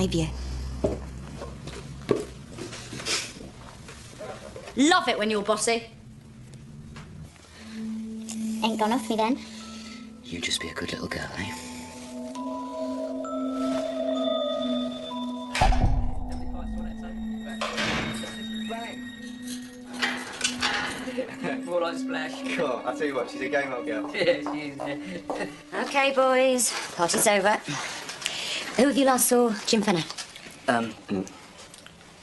behaviour. Love it when you're bossy. Ain't gone off me then. You just be a good little girl, eh? More like Splash. Cool. I'll tell you what, she's a game old girl. Yeah, she is. OK, boys. Party's over. Who of you last saw Jim Fenner?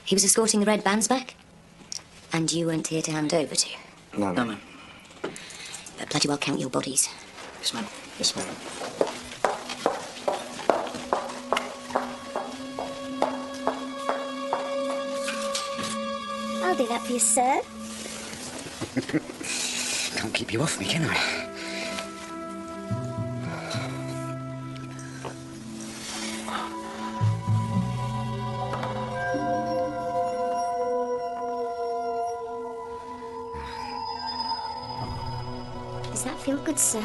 He was escorting the red bands back? And you weren't here to hand over to? No, ma'am. Bloody well count your bodies. Yes, ma'am. Yes, ma'am. I'll do that for you, sir. Can't keep you off me, can I? Does that feel good, sir?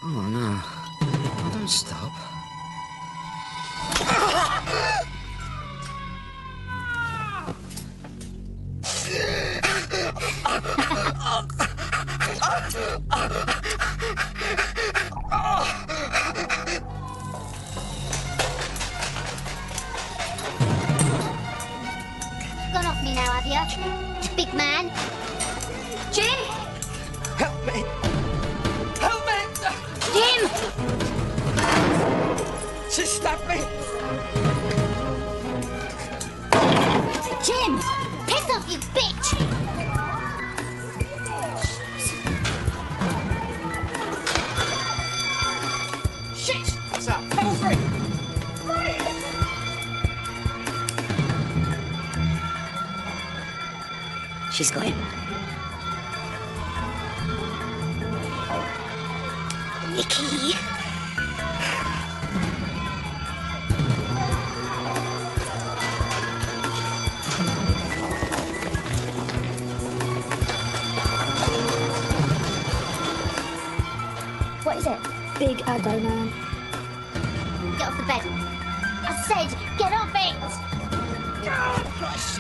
Oh, no. Oh, don't stop. Gone off me now, have you? Big man. Jim? Help me! Help me! Jim! She stabbed me! Jim! Piss off, you bitch! Shit! What's up? Help me! She's got him. Nicky! What is it? Big aggro man. Get off the bed. I said, get off it! Oh, Christ.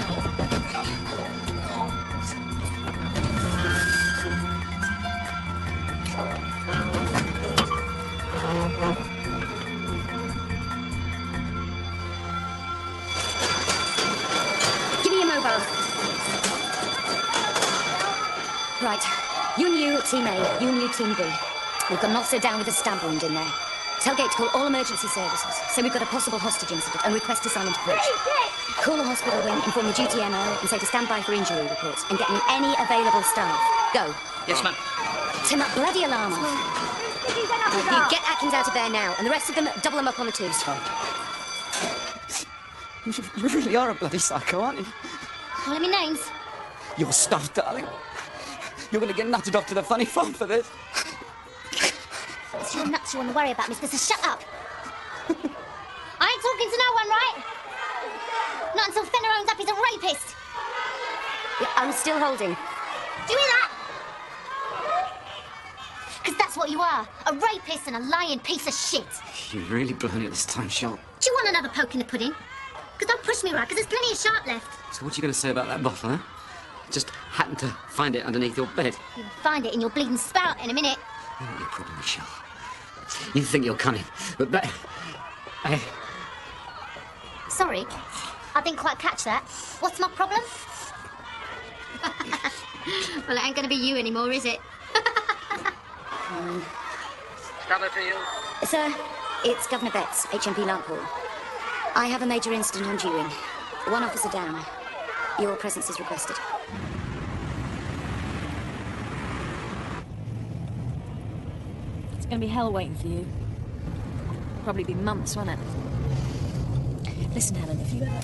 Give me your mobile. Right. You and you, Team A. You and you, Team B. We've got an officer down with a stab wound in there. Tell Gate to call all emergency services. Say we've got a possible hostage incident and request a silent approach. Call the hospital wing, inform the duty MO, and say to stand by for injury reports and get me any available staff. Go. Yes, ma'am. Turn that bloody alarm off. You get Atkins out of there now, and the rest of them, double them up on the tubes. You really are a bloody psycho, aren't you? Calling me names? You're stuffed, darling. You're going to get nutted off to the funny farm for this. It's your nuts you want to worry about, mister, so shut up. I ain't talking to no one, right? Not until Fenner owns up he's a rapist. Yeah, I'm still holding. Do you hear that? Because that's what you are. A rapist and a lying piece of shit. You've really blown it this time, Sharp. Do you want another poke in the pudding? Because don't push me, right? Because there's plenty of sharp left. So what are you going to say about that bottle, huh? Just happened to find it underneath your bed. You'll find it in your bleeding spout in a minute. You know what your problem is, Sharp. You think you're cunning, but that... Sorry, I didn't quite catch that. What's my problem? Well, it ain't going to be you anymore, is it? Sir, it's Governor Betts, HMP Larkpool. I have a major incident on G-Wing. One officer down. Your presence is requested. It's going to be hell waiting for you. Probably be months, won't it? Listen, Helen, if you ever...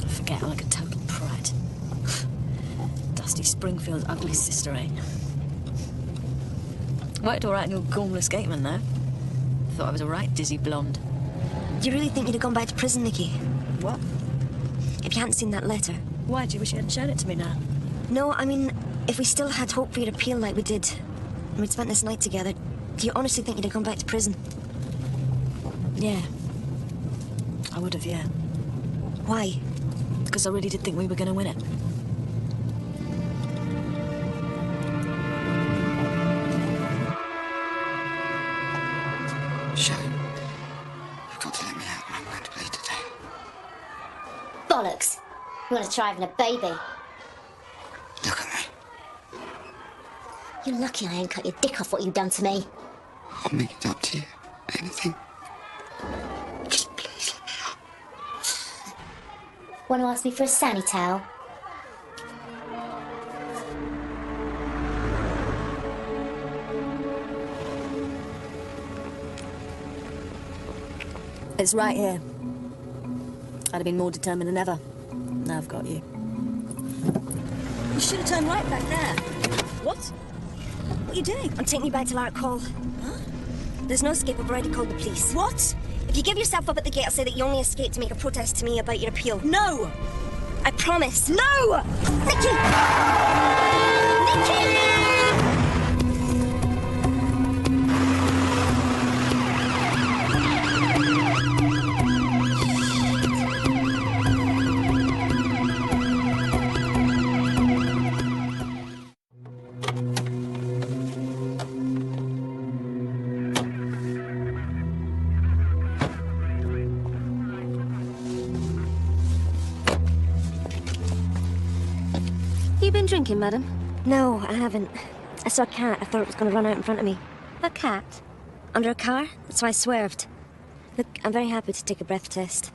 Forget her like a total prat. Dusty Springfield's ugly sister, eh? Worked all right in your gormless gateman, though. Thought I was a right dizzy blonde. Do you really think you'd have gone back to prison, Nicky? What? If you hadn't seen that letter? Why do you wish you hadn't shown it to me now? No, I mean, If we still had hope for your appeal like we did, and we'd spent this night together, do you honestly think you'd have gone back to prison? Yeah. I would have, yeah. Why? Because I really did think we were going to win it. Shelley, you've got to let me out. I'm going to bleed today. Bollocks. You want to try having a baby? Look at me. You're lucky I ain't cut your dick off what you done to me. I'll make it up to you. Anything. Just please let me out. Want to ask me for a sandy towel? It's right here. I'd have been more determined than ever. Now I've got you. You should have turned right back there. What? What are you doing? I'm taking you back to Lark Hall. Huh? There's no escape. I've already called the police. What? If you give yourself up at the gate, I'll say that you only escaped to make a protest to me about your appeal. No! I promise. No! Nikki! Nikki! You been drinking, madam? No, I haven't. I saw a cat. I thought it was going to run out in front of me. A cat? Under a car? That's why I swerved. Look, I'm very happy to take a breath test.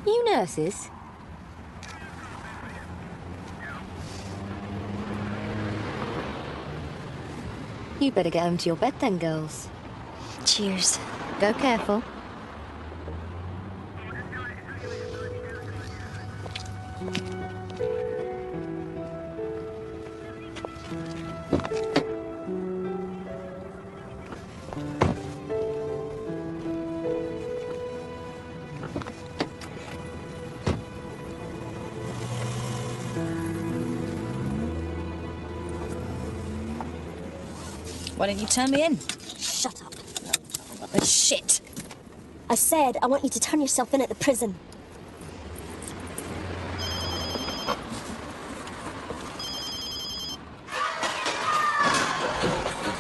You nurses? You better get home to your bed then, girls. Cheers. Go careful. Why didn't you turn me in? Shut up. What the shit? I said I want you to turn yourself in at the prison.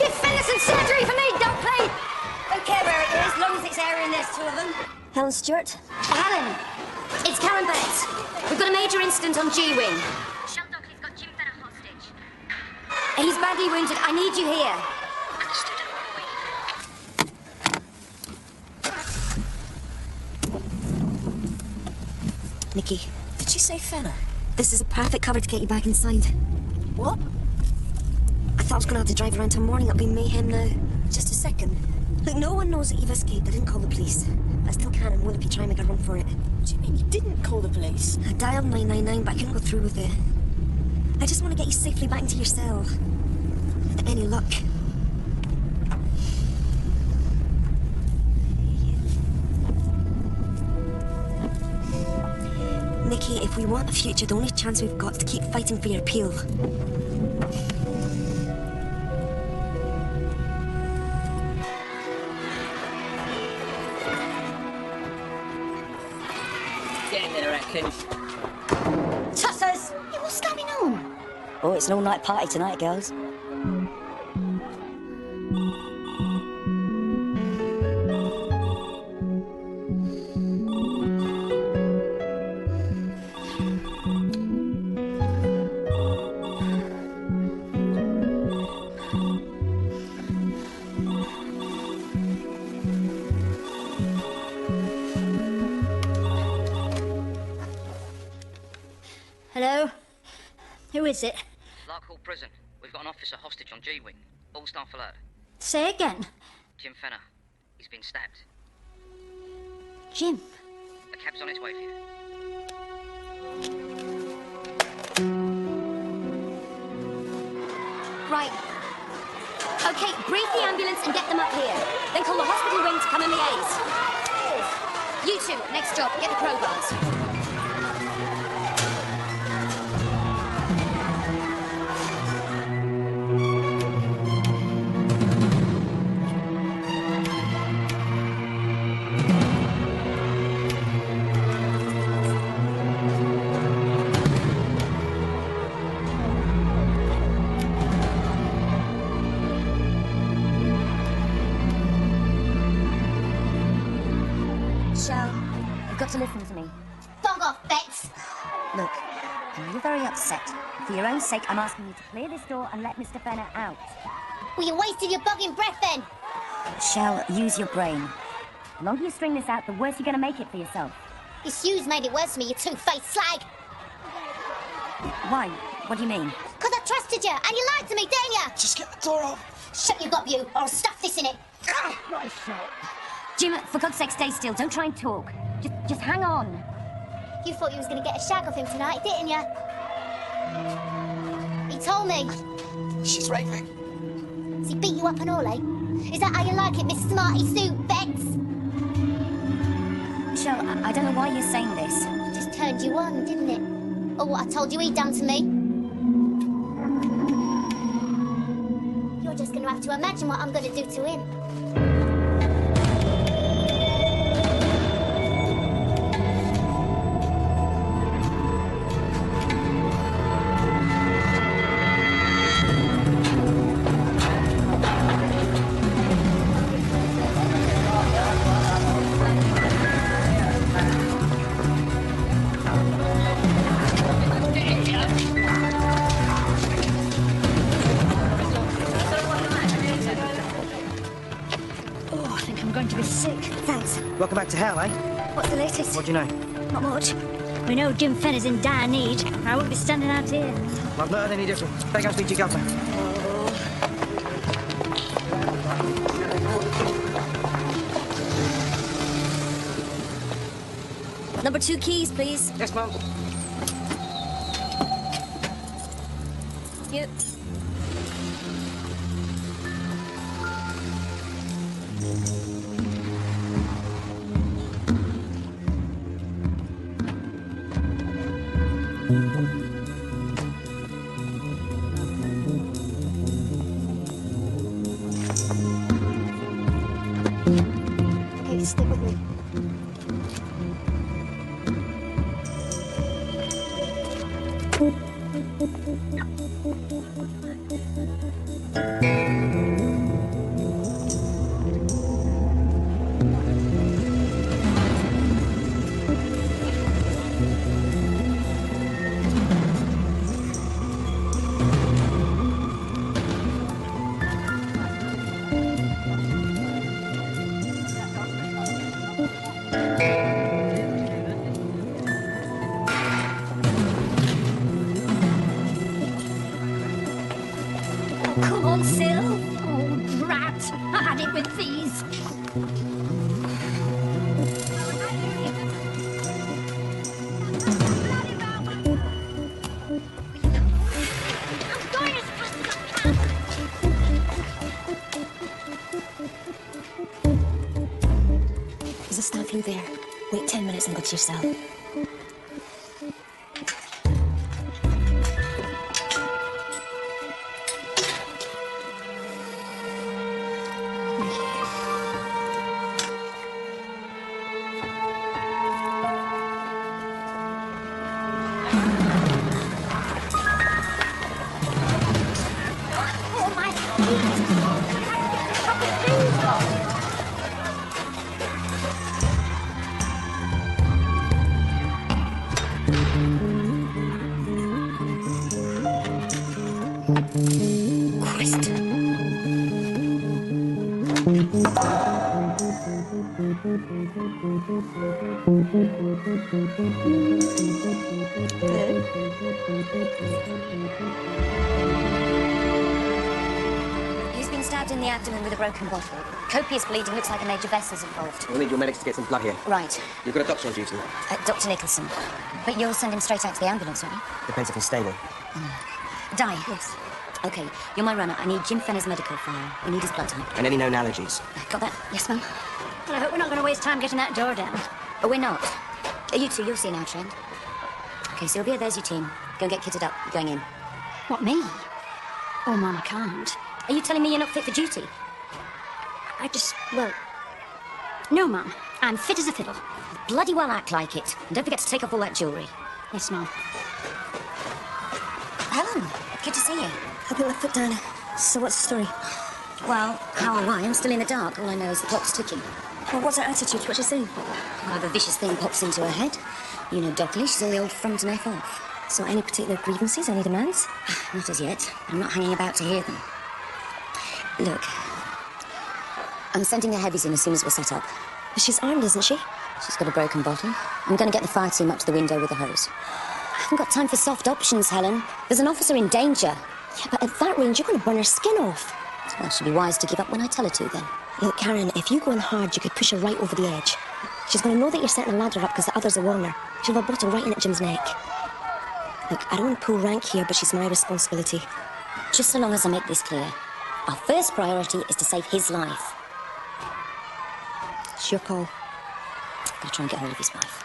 It's venison surgery for me, don't play! Don't care where it is, as long as it's airing, there's two of them. Helen Stewart? Helen! It's Karen Bennett. We've got a major incident on G-Wing. Sheldockley's got Jim Fenner hostage. He's badly wounded. I need you here. Understood and Nikki, Did she say Fenner? this is a perfect cover to get you back inside. What? I thought I was going to have to drive around till morning. It'll be mayhem now. Just a second. Look, no one knows that you've escaped. I didn't call the police. I still can and will if you try and make a run for it. What do you mean you didn't call the police? I dialed 999, but I couldn't go through with it. I just want to get you safely back into your cell. With any luck. Nikki, if we want a future, the only chance we've got is to keep fighting for your appeal. Get in there, Atkins. Tussers! Hey, what's going on? Oh, it's an all-night party tonight, girls. Hello? Who is it? Lark Hall Prison. We've got an officer hostage on G-Wing. All staff alert. Say again. Jim Fenner. He's been stabbed. Jim. A cab's on its way for you. Right. Okay, brief the ambulance and get them up here. Then call the hospital ring to come and liaise. You two, next job, get the crowbars. Shell, You've got to listen to me. bog off, Bets. Look, I know you're very upset. For your own sake, I'm asking you to clear this door and let Mr. Fenner out. Well, you wasted your bogging breath then. Shell, use your brain. The longer you string this out, the worse you're going to make it for yourself. This Hughes made it worse for me, you two-faced slag. Why? What do you mean? Because I trusted you, and you lied to me, didn't you? Just get the door off. Shut your gob, you, or I'll stuff this in it. Jim, for God's sake, stay still. Don't try and talk. Just hang on. You thought you was going to get a shag off him tonight, didn't you? He told me. She's raving. Does he beat you up and all, eh? Is that how you like it, Miss Smarty Suit, Bex? Shell, I don't know why you're saying this. Just turned you on, didn't it? Or what I told you he'd done to me. You're just going to have to imagine what I'm going to do to him. Oh, I think I'm going to be sick. Thanks. Welcome back to hell, eh? What's the latest? What do you know? Not much. We know Jim Fenner's in dire need. I won't be standing out here. I've not heard any different. Better go and speak to your governor. Number 2 keys, please. Yes, Mum. You. Okay, stick with me. Come on, Sil. Oh, brat. I had it with these. There's a stab flu there. Wait 10 minutes and go to your cell. Christ. He's been stabbed in the abdomen with a broken bottle. Copious bleeding, looks like a major vessel's involved. We'll need your medics to get some blood here. Right. You've got a doctor on duty. Dr. Nicholson. But you'll send him straight out to the ambulance, won't you? Depends if he's stable. Di. Yes. Okay, you're my runner. I need Jim Fenner's medical file. We need his blood type. And any known allergies. Got that? Yes, ma'am. Well, I hope we're not going to waste time getting that door down. But we're not. You two, you'll see now, Trent. Okay, Sylvia, there's your team. Go and get kitted up. You're going in. What, me? Oh, Mum, I can't. Are you telling me you're not fit for duty? Well... No, Mum. I'm fit as a fiddle. Bloody well act like it. And don't forget to take off all that jewellery. Yes, Mum. Helen, good to see you. I put my foot down. So what's the story? Well, how am I? I'm still in the dark. All I know is the clock's ticking. Well, what's her attitude? What's she saying? Whatever vicious thing pops into her head. You know Dockley, she's all the old front and F off. So any particular grievances, any demands? Not as yet. I'm not hanging about to hear them. Look, I'm sending the heavies in as soon as we're set up. But she's armed, isn't she? She's got a broken bottle. I'm going to get the fire team up to the window with a hose. I haven't got time for soft options, Helen. There's an officer in danger. Yeah, but at that range, you're going to burn her skin off. Well, she'll be wise to give up when I tell her to, then. Look, Karen, if you go in hard, you could push her right over the edge. She's going to know that you're setting a ladder up because the others are warning her. She'll have a bottle right in at Jim's neck. Look, I don't want to pull rank here, but she's my responsibility. Just so long as I make this clear. Our first priority is to save his life. It's your call. I've got to try and get hold of his wife.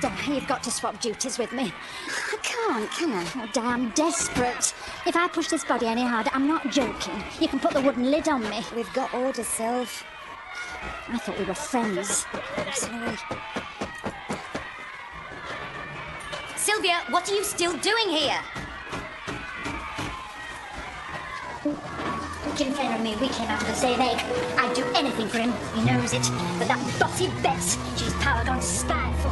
Di, you've got to swap duties with me. I can't, can I? Oh, Di, I'm desperate. If I push this body any harder, I'm not joking. You can put the wooden lid on me. We've got orders, Sylv. I thought we were friends. I'm sorry. Sylvia, what are you still doing here? Jim Fenner and me, we came out of the same egg. I'd do anything for him. He knows it. But that bossy Bess, she's power gone spiteful.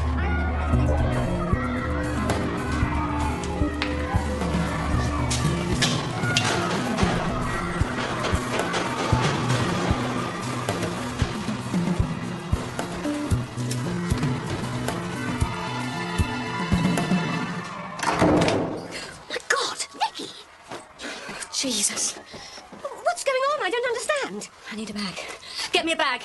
My God, Nicky! Jesus. What's going on? I don't understand. I need a bag. Get me a bag.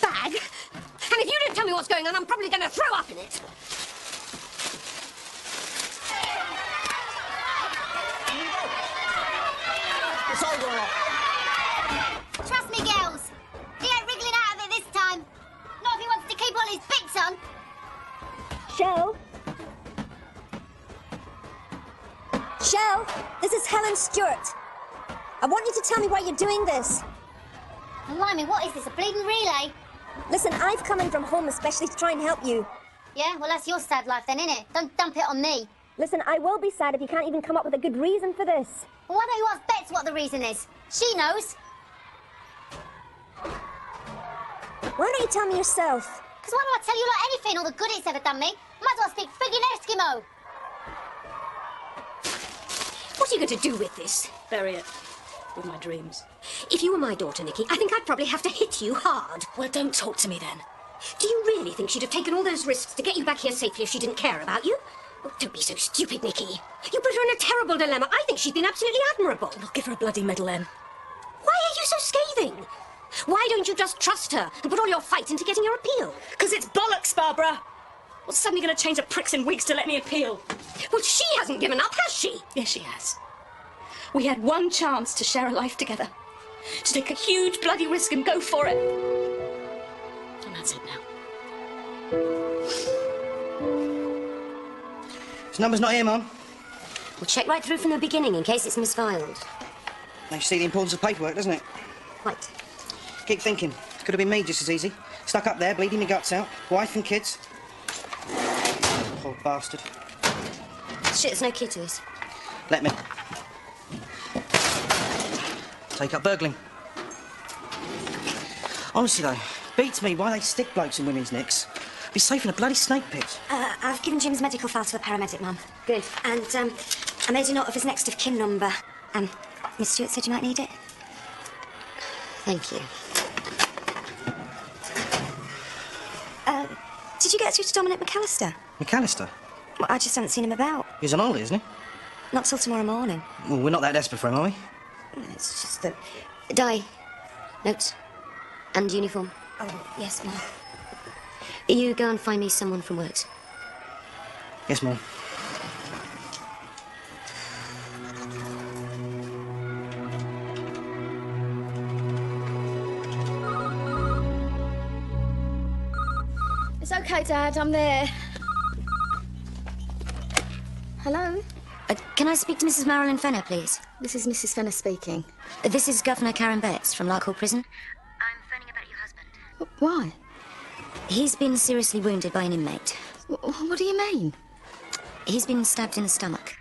Bag? And if you don't tell me what's going on, I'm probably going to throw up in it. It's over. Trust me, girls. He ain't wriggling out of it this time. Not if he wants to keep all his bits on. Shell? Shell, this is Helen Stewart. I want you to tell me why you're doing this. Blimey, what is this, a bleeding relay? Listen, I've come in from home especially to try and help you. Yeah, well, that's your sad life then, innit? Don't dump it on me. Listen, I will be sad if you can't even come up with a good reason for this. Well, why don't you ask Bets what the reason is? She knows. Why don't you tell me yourself? Because why do I tell you like anything, all the good it's ever done me? Might as well speak friggin' Eskimo. What are you going to do with this? Bury it. With my dreams. If you were my daughter, Nicky, I think I'd probably have to hit you hard. Well, don't talk to me then. Do you really think she'd have taken all those risks to get you back here safely if she didn't care about you? Oh, don't be so stupid, Nicky. You put her in a terrible dilemma. I think she's been absolutely admirable. I'll give her a bloody medal, then. Why are you so scathing? Why don't you just trust her and put all your fight into getting your appeal? Because it's bollocks, Barbara. What's suddenly going to change the pricks in wigs to let me appeal? Well, she hasn't given up, has she? Yes, she has. We had one chance to share a life together. To take a huge bloody risk and go for it. And that's it now. This number's not here, Mum. We'll check right through from the beginning in case it's misfiled. They see the importance of paperwork, doesn't it? Right. Keep thinking. Could have been me just as easy. Stuck up there, bleeding my guts out. Wife and kids. Poor bastard. Shit, there's no key to this. Let me. Take up burgling. Honestly, though, beats me why they stick blokes in women's necks. Be safe in a bloody snake pit. I've given Jim's medical file to a paramedic, Mum. Good. And, I made a note of his next of kin number. Miss Stewart said you might need it. Thank you. Did you get through to Dominic McAllister? McAllister? Well, I just haven't seen him about. He's on holiday, isn't he? Not till tomorrow morning. Well, we're not that desperate for him, are we? It's just that... Di, notes, and uniform. Oh, yes, Mum. You go and find me someone from Works. Yes, Mum. It's okay, Dad, I'm there. Hello? Can I speak to Mrs. Marilyn Fenner, please? This is Mrs. Fenner speaking. This is Governor Karen Betts from Larkhall Prison. I'm phoning about your husband. Why? He's been seriously wounded by an inmate. What do you mean? He's been stabbed in the stomach.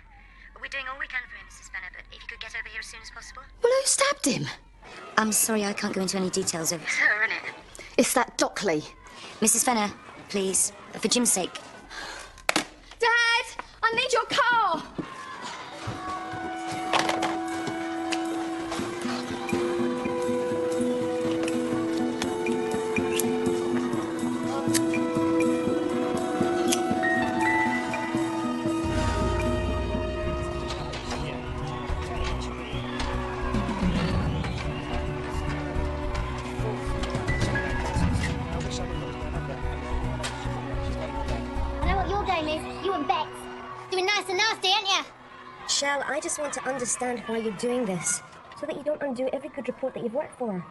We're doing all we can for him, Mrs. Fenner, but if you could get over here as soon as possible. Well, who stabbed him? I'm sorry, I can't go into any details of... It's her, isn't it? It's that Dockley. Mrs. Fenner, please, for Jim's sake. Dad, I need your car. I know what your game is. You and Bex. Doing nice and nasty, ain't you? Shell, I just want to understand why you're doing this, so that you don't undo every good report that you've worked for.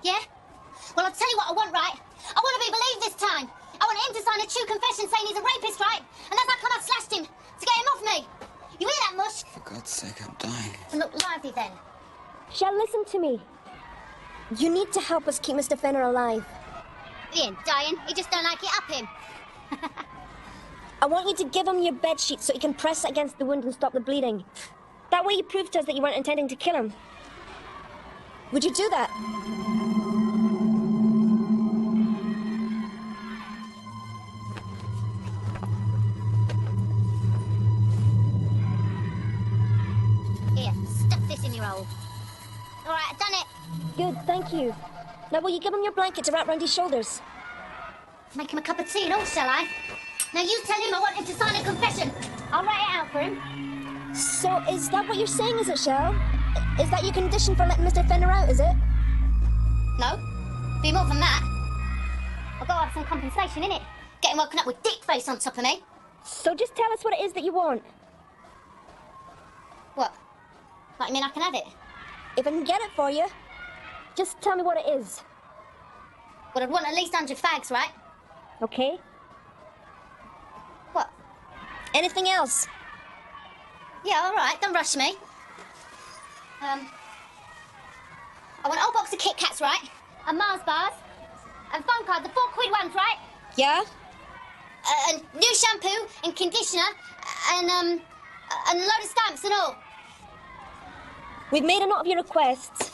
Yeah? Well, I'll tell you what I want, right? I want to be believed this time. I want him to sign a true confession saying he's a rapist, right? And that's how come I slashed him, to get him off me. You hear that, Mush? For God's sake, I'm dying. And look lively then. Shell, listen to me. You need to help us keep Mr. Fenner alive. He ain't dying. He just don't like it up him. I want you to give him your bed sheet so he can press it against the wound and stop the bleeding. That way you prove to us that you weren't intending to kill him. Would you do that? Here, stuff this in your hole. All right, I've done it. Good, thank you. Now will you give him your blanket to wrap round his shoulders? Make him a cup of tea and all, shall I? Now you tell him I want him to sign a confession. I'll write it out for him. So is that what you're saying, is it, Shell? Is that your condition for letting Mr. Fenner out, is it? No, be more than that. I've got to have some compensation, innit? Getting woken up with dick face on top of me. So just tell us what it is that you want. What? Like you mean I can have it? If I can get it for you, just tell me what it is. Well, I'd want at least 100 fags, right? Okay? What? Anything else? Yeah, all right, don't rush me. I want a whole box of Kit Kats, right? And Mars bars. And phone card, the 4 quid ones, right? Yeah? And new shampoo and conditioner and a load of stamps and all. We've made a note of your requests.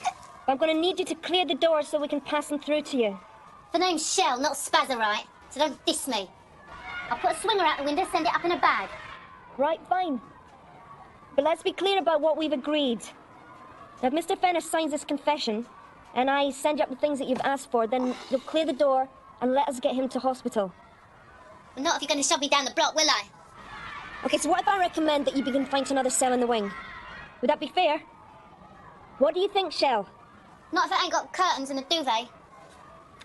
I'm going to need you to clear the door so we can pass them through to you. The name's Shell, not Spazzer, right? So don't diss me. I'll put a swinger out the window, send it up in a bag. Right, fine. But let's be clear about what we've agreed. Now, if Mr. Fenner signs this confession, and I send you up the things that you've asked for, then you'll clear the door and let us get him to hospital. Well, not if you're going to shove me down the block, will I? Okay, so what if I recommend that you begin to find another cell in the wing? Would that be fair? What do you think, Shell? Not if it ain't got curtains and a duvet.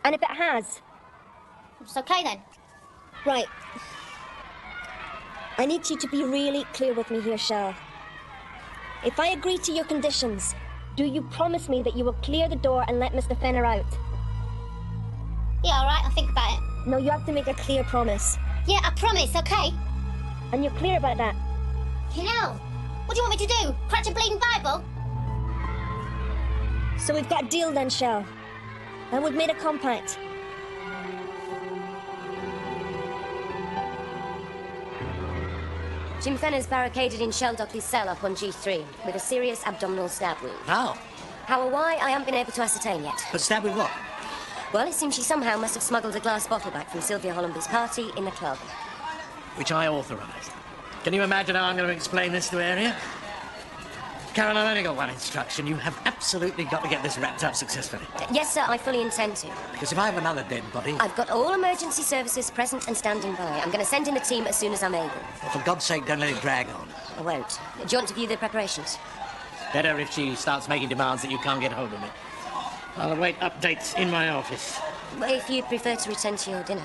And if it has? It's okay then. Right. I need you to be really clear with me here, Shell. If I agree to your conditions, do you promise me that you will clear the door and let Mr. Fenner out? Yeah, all right, I'll think about it. No, you have to make a clear promise. Yeah, I promise, okay? And you're clear about that? You know, what do you want me to do? Crack a bleeding Bible? So we've got a deal then, Shell. And we've made a compact. Jim Fenner's barricaded in Shell Dockley's cell up on G3 with a serious abdominal stab wound. How? How or why, I haven't been able to ascertain yet. But stabbed with what? Well, it seems she somehow must have smuggled a glass bottle back from Sylvia Hollamby's party in the club. Which I authorised. Can you imagine how I'm going to explain this to Area? Karen, I've only got one instruction. You have absolutely got to get this wrapped up successfully. Yes, sir, I fully intend to. Because if I have another dead body... I've got all emergency services present and standing by. I'm going to send in a team as soon as I'm able. Well, for God's sake, don't let it drag on. I won't. Do you want to view the preparations? Better if she starts making demands that you can't get hold of me. I'll await updates in my office. Well, if you'd prefer to return to your dinner.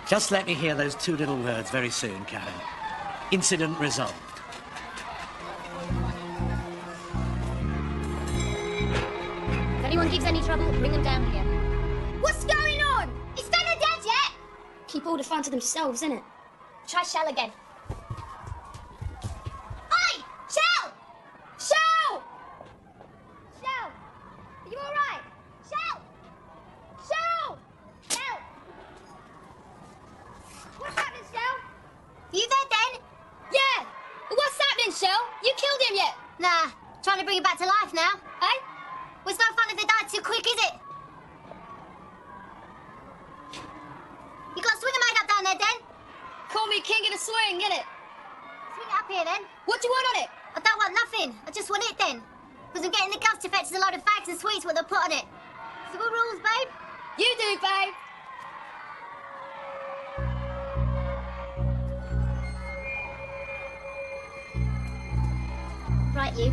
Just let me hear those two little words very soon, Karen. Incident resolved. If anyone gives any trouble, bring them down here. What's going on? Is Fenner dead yet? Keep all the fun to themselves, innit? Try Shell again. Oi! Shell! Shell! Shell! Are you alright? Shell! Shell! Shell! What's happening, Shell? You there, then? Yeah! What's happening, Shell? You killed him yet? Nah. Trying to bring him back to life now. Eh? Well, it's no fun if they die too quick, is it? You got a swinger made up down there, Den? Call me king of the swing, innit? Swing it up here, then. What do you want on it? I don't want nothing. I just want it, then. Because I'm getting the gust effects and a load of fags and sweets what they'll put on it. Civil rules, babe? You do, babe. Right, you.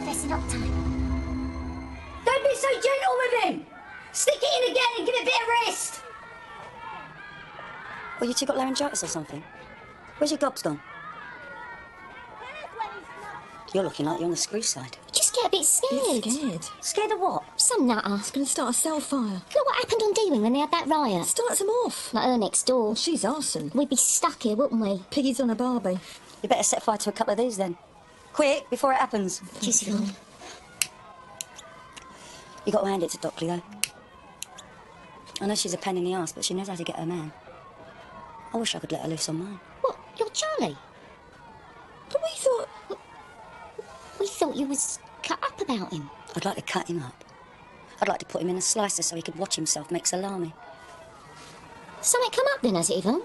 Fessing up time. Don't be so gentle with him! Stick it in again and give it a bit of rest! Well, you two got laryngitis or something? Where's your globs gone? You're looking like you're on the screw side. Just get a bit scared. Scared? Scared of what? Some nutter. It's going to start a cell fire. Look what happened on D-Wing when they had that riot. Starts them off. Like her next door. Well, she's arson. We'd be stuck here, wouldn't we? Piggy's on a barbie. You better set fire to a couple of these then. Quick, before it happens. Juicy one. You got to hand it to Dockley, though. I know she's a pain in the arse, but she knows how to get her man. I wish I could let her loose on mine. What? You're Charlie? But we thought... We thought you was cut up about him. I'd like to cut him up. I'd like to put him in a slicer so he could watch himself make salami. Something come up then, has it, Yvonne?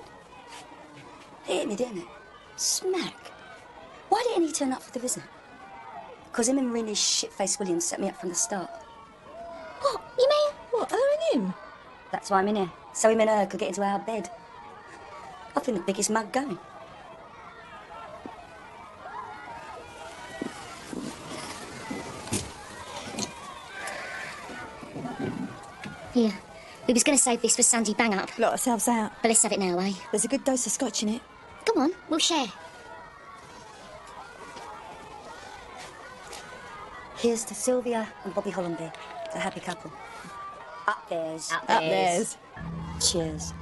It hit me, didn't it? Smack. Why didn't he turn up for the visit? Because him and Rinny's shit-faced Williams set me up from the start. What? You mean? What, her and him? That's why I'm in here. So him and her could get into our bed. I've been the biggest mug going. Here. We was going to save this for Sandy Bang Up. Lot ourselves out. But let's have it now, eh? There's a good dose of scotch in it. Come on, we'll share. Here's to Sylvia and Bobby Hollenbeer, the happy couple. Up theirs. Up Up theirs. Cheers.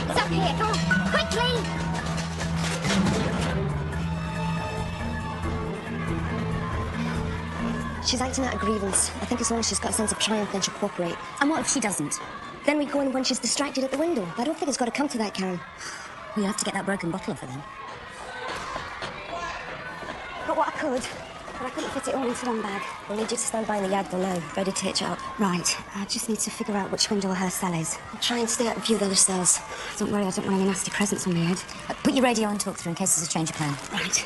It's up here, come on, quickly! She's acting out a grievance. I think as long as she's got a sense of triumph, then she'll cooperate. And what if she doesn't? Then we go in when she's distracted at the window. I don't think it's got to come to that, Karen. We'll have to get that broken bottle off her then. Got what I could, but I couldn't fit it all into one bag. We'll need you to stand by in the yard below, ready to hitch it up. Right. I just need to figure out which window her cell is. I'll try and stay out of view of the other cells. Don't worry, I don't want any nasty presents on my head. Put your radio on talk through in case there's a change of plan. Right.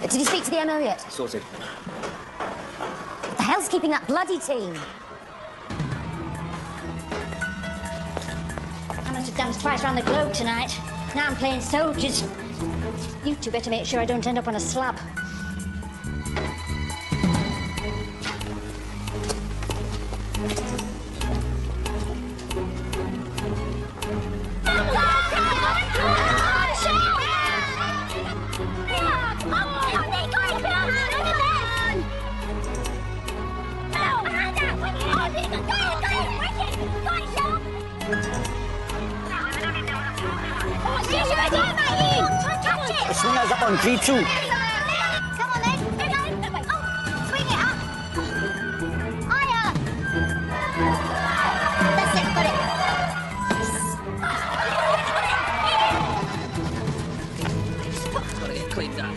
Did you speak to the MO yet? Sorted. What the hell's keeping that bloody team? I must have danced twice round the globe tonight. Now I'm playing soldiers. You two better make sure I don't end up on a slab. The swinger's up on G2. Come on then. Oh, swing it up. Higher. That's it, got it. Gotta get cleaned up.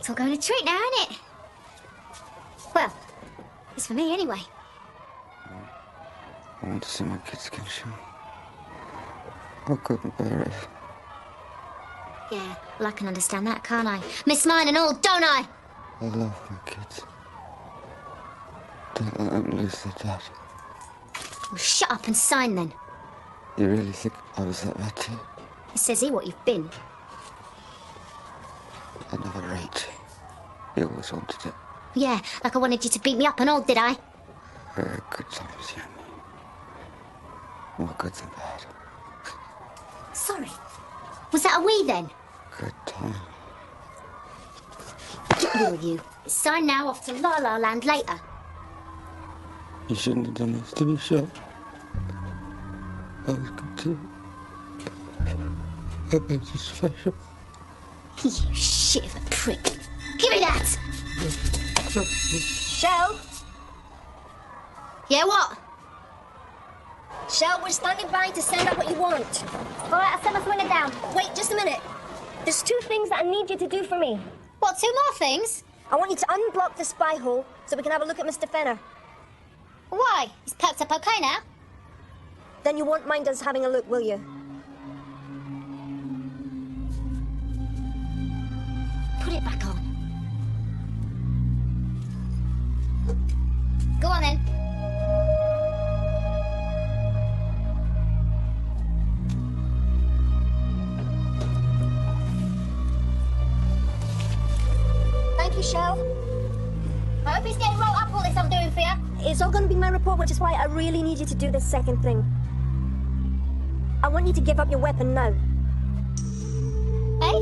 It's all going a treat now, isn't it? Well, it's for me anyway. I want to see my kids again, Sean. I couldn't bear it. Yeah, well, I can understand that, can't I? Miss mine and all, don't I? I love my kids. Don't let them lose their dad. Well, shut up and sign then. You really think I was that bad to you? It says here what you've been. I never raped you. You always wanted it. Yeah, like I wanted you to beat me up and all, did I? Very good times, you and me. More good than bad. Sorry. Was that a we then? Good time. Get rid of you. Sign now, off to La La Land later. You shouldn't have done this to me, Sean. I was good too. I made you special. You shit of a prick. Give me that! Shell? Yeah, what? Shell, we're standing by to send out what you want. All right, I'll send my swinger down. Wait, just a minute. There's 2 things that I need you to do for me. What, 2 more things? I want you to unblock the spy hole so we can have a look at Mr. Fenner. Why? He's perked up okay now. Then you won't mind us having a look, will you? Put it back on. Go on then. Thank you, Shell. I hope he's getting rolled up all this I'm doing for you. It's all going to be my report, which is why I really need you to do this second thing. I want you to give up your weapon now. Eh?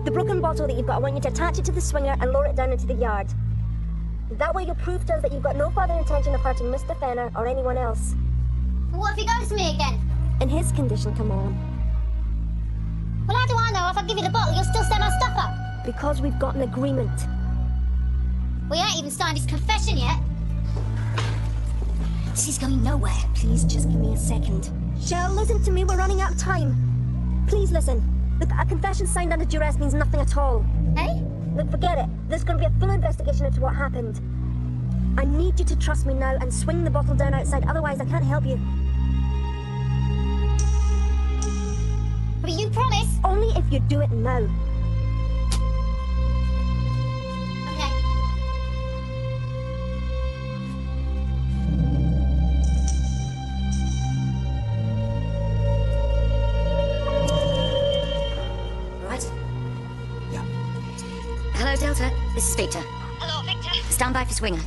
The broken bottle that you've got, I want you to attach it to the swinger and lower it down into the yard. That way you'll prove to us that you've got no further intention of hurting Mr. Fenner or anyone else. What if he goes to me again? In his condition, come on. Well, how do I know if I give you the bottle, you'll still set my stuff up? Because we've got an agreement. We ain't even signed his confession yet. This is going nowhere. Please, just give me a second. Shell, listen to me, we're running out of time. Please listen. Look, a confession signed under duress means nothing at all. Eh? Look, forget it. There's going to be a full investigation into what happened. I need you to trust me now and swing the bottle down outside, otherwise I can't help you. But you promise? Only if you do it now. Okay. Right. Yeah. Hello, Delta. This is Victor. Hello, Victor. Stand by for swinger.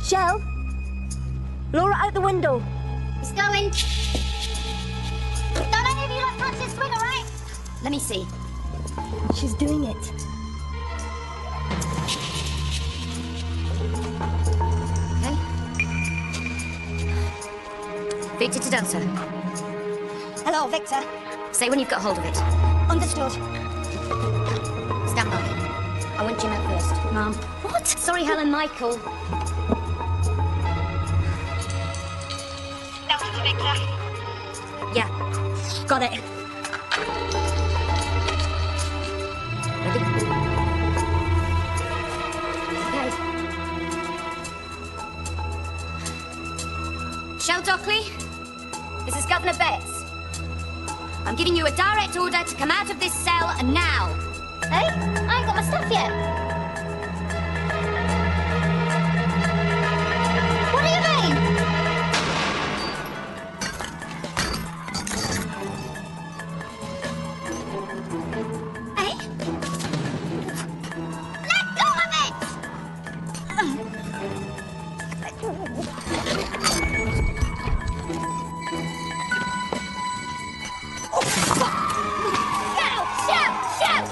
Shell? Lower it out the window. He's going. Don't any of you lot touch this swinger, right? Let me see. She's doing it. Okay. Victor to Delta. Hello, Victor. Say when you've got hold of it. Understood. Stand by. I want Jim out first. Mum. What? Sorry, Helen. Michael. Delta to Victor. Yeah. Got it. Ready? Okay. Shell Dockley, this is Governor Betts. I'm giving you a direct order to come out of this cell now. Hey, I ain't got my stuff yet. What do you mean? Hey? Let go of it! Go! Shout! Shout!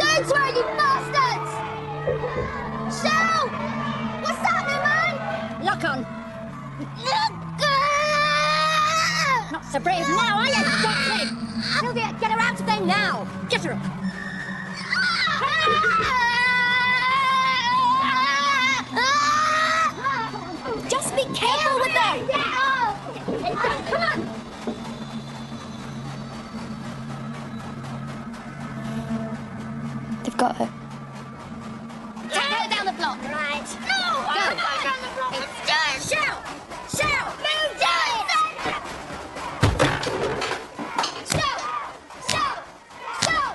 Don't swear, you bastards! Shell! What's happening, man? Lock on. Not so brave now, are you, Duckling? Sylvia, get her out of there now. Get her up. Just be careful with them. Come on. They've got her. Take her down the block. Right. No, I'm not down the block. It's done. Shell! Shell! Move down! Shell! Shell! Shell!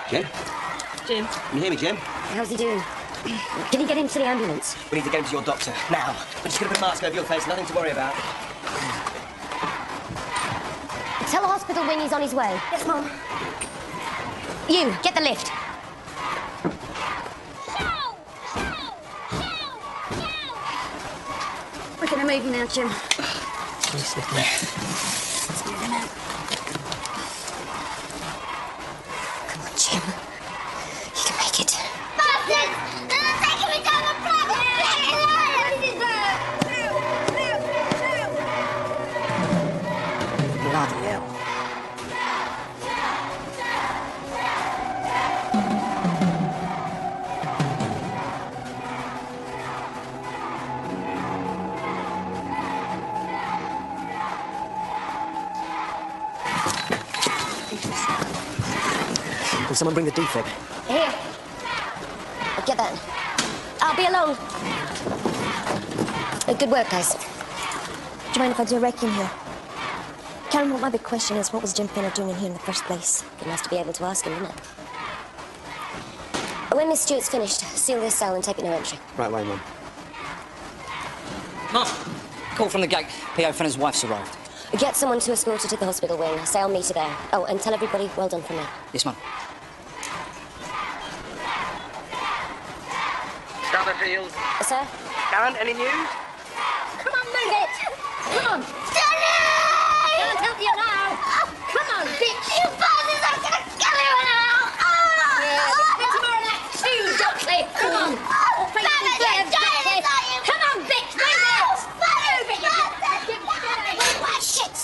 Jim? Jim. Can you hear me, Jim? How's he doing? Can you get him to the ambulance? We need to get him to your doctor, now. We're just going to put a mask over your face, nothing to worry about. Tell the hospital wing he's on his way. Yes, Mum. You, get the lift. We're gonna move him now, Jim. Please lift me. Let's move him out. Come on, Jim. You can make it. Bastards! They're taking me down the block! Bloody hell. Can someone bring the defib? Here. Get that. I'll be alone. Good work, guys. Do you mind if I do a wrecking here? Karen, what my big question is, what was Jim Finner doing in here in the first place? You must be able to ask him, isn't it? When Miss Stewart's finished, seal this cell and take it no entry. Right way, Mum. Mum, call from the gate. P.O. Fenner's wife's arrived. Get someone to escort her to the hospital wing. Say I'll meet her there. Oh, and tell everybody, well done from me. Yes, Mum. Stutterfield. Sir? Karen, any news? Come on, move it! Come on! Can't help you now! Come on, bitch! You bastards! I'm gonna kill you now! Yeah, there's more of that too, Duckley! Come on! Face the dead, Duckley! Come on, bitch! Move it! Move it! What shits?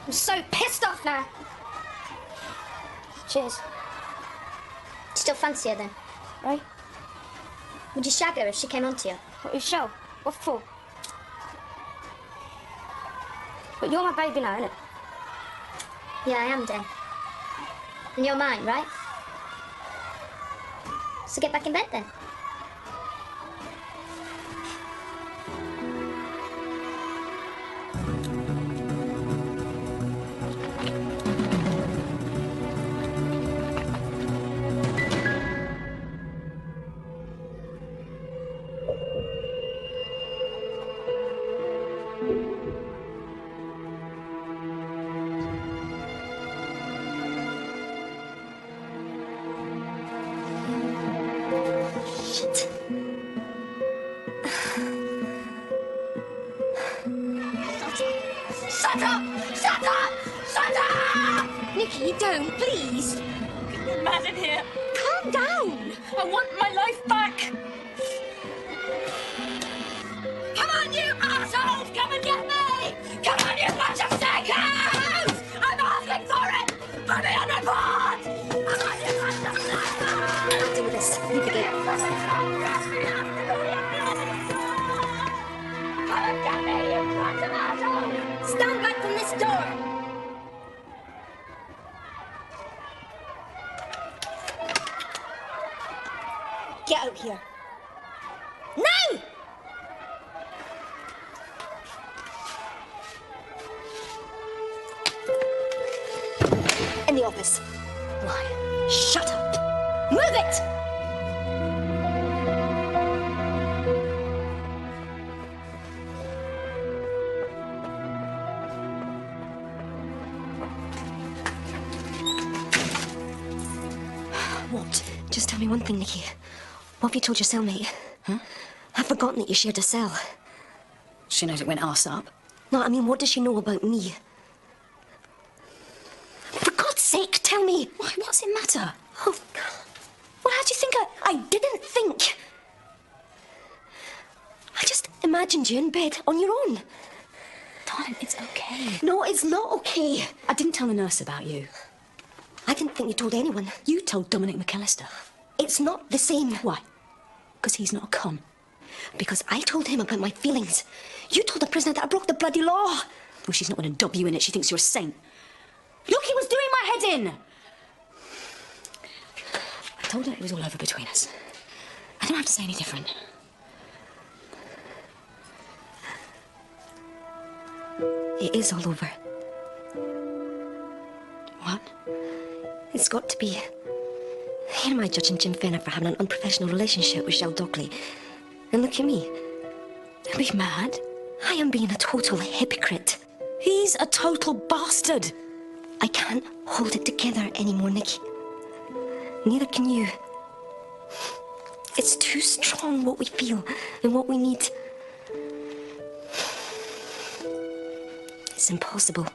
I'm so pissed off now. Cheers. Still fancy her then? Right? Would you shag her if she came onto you? What, you show? What for? But you're my baby now, innit? Yeah, I am, Den. And you're mine, right? So get back in bed then. Shut up! Shut up! Shut up! Nikki, don't, please. You're mad in here. Calm down. I want my life back. Come on, you assholes! Come and get me! Come on, you bunch of psychos! I'm asking for it! Put me on report! Come on, you bunch of psychos! I'll deal with this. Leave the gate. Come and get me, you bunch of assholes! Stand back from this door! Get out here. No! In the office. Why? Shut up! Move it! What? Just tell me one thing, Nikki. What have you told your cellmate? Huh? I've forgotten that you shared a cell. She knows it went arse up. No, I mean, what does she know about me? For God's sake, tell me! Why, what's it matter? Oh, well, how do you think I didn't think? I just imagined you in bed on your own. Darling, it's okay. No, it's not okay. I didn't tell the nurse about you. I didn't think you told anyone. You told Dominic McAllister. It's not the same. Why? Because he's not a con. Because I told him about my feelings. You told the prisoner that I broke the bloody law. Well, she's not going to dob you in it. She thinks you're a saint. Look, he was doing my head in! I told her it was all over between us. I don't have to say any different. It is all over. What? It's got to be. Here am I judging Jim Fenner for having an unprofessional relationship with Shell Dockley. And look at me. Are we mad? I am being a total hypocrite. He's a total bastard. I can't hold it together anymore, Nicky. Neither can you. It's too strong what we feel and what we need. It's impossible.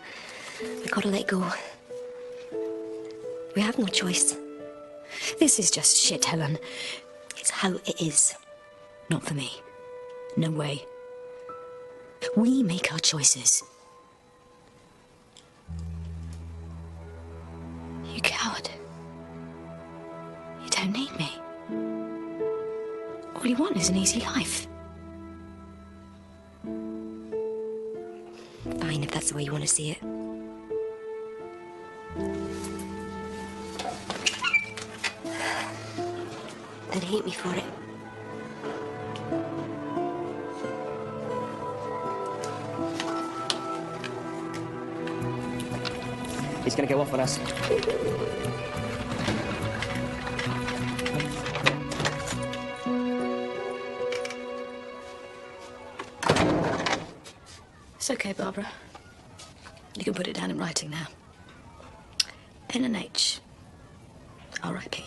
We gotta let go. We have no choice. This is just shit, Helen. It's how it is. Not for me. No way. We make our choices. You coward. You don't need me. All you want is an easy life. Fine, if that's the way you want to see it. They'd hate me for it. He's gonna go off on us. It's okay, Barbara. You can put it down in writing now. N&H. R.I.P.